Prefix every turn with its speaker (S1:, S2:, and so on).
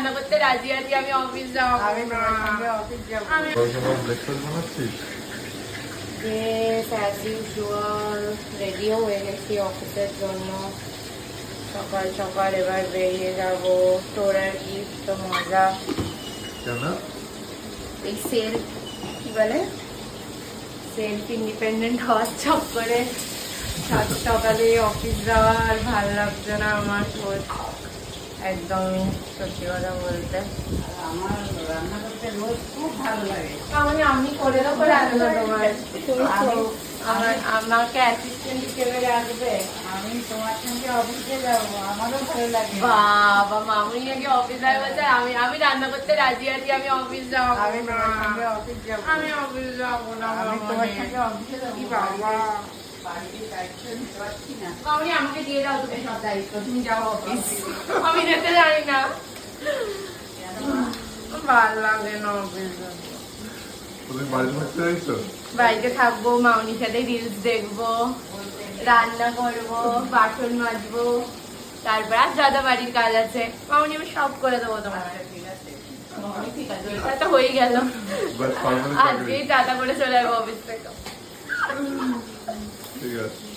S1: রান্না করতে রাজি আছি, আমি অফিস যাবো।
S2: আমি তোমার সঙ্গে অফিস যাবো। রেডিও হয়ে গেছি অফিসের জন্য। সকাল সকাল এবার বেরিয়ে যাব। তোর আর কি তো মজা। এই সেলফ কি বলে, সেলফ ইন্ডিপেন্ডেন্ট হওয়ার চক্করে সাত সকালে অফিস যাওয়া আর ভালো লাগছে না আমার। একদমই সত্যি কথা বলতে আমার রান্না করতে রোজ খুব ভালো লাগে। আমি করে দেবো রান্না তোমার, তুমি আমাকে অ্যাসিস্ট্যান্ট হিসেবে রাখবে। আমি তোমার সঙ্গে অফিসে যাবো, আমারও ভালো লাগে। বাবা মামুনি আগে অফিস যাবে বলছে, আমি রান্না করতে রাজি আছি, আমি অফিস যাবো। আমি তোমার সঙ্গে অফিস যাবো। আমি অফিস যাবো না, আমি তোমার সঙ্গে অফিসে যাবো। বাবা আমাকে দিয়ে দাও তুমি সব দায়িত্ব, তুমি যাও অফিস। আমি যেতে জানি না, ভালো লাগে না অফিস। বাড়িতে থাকবো, মাউনির সাথে রিলস দেখবো, রান্না করবো, বাসন মাজবো, তারপর আর দাদা বাড়ির কাজ আছে। মাউনি আমি সব করে দেবো তোমার। ঠিক আছে, ওইটা তো হয়ে গেল। আজকেই টাটা করে চলে যাবো অফিস থেকে।
S3: ঠিক আছে।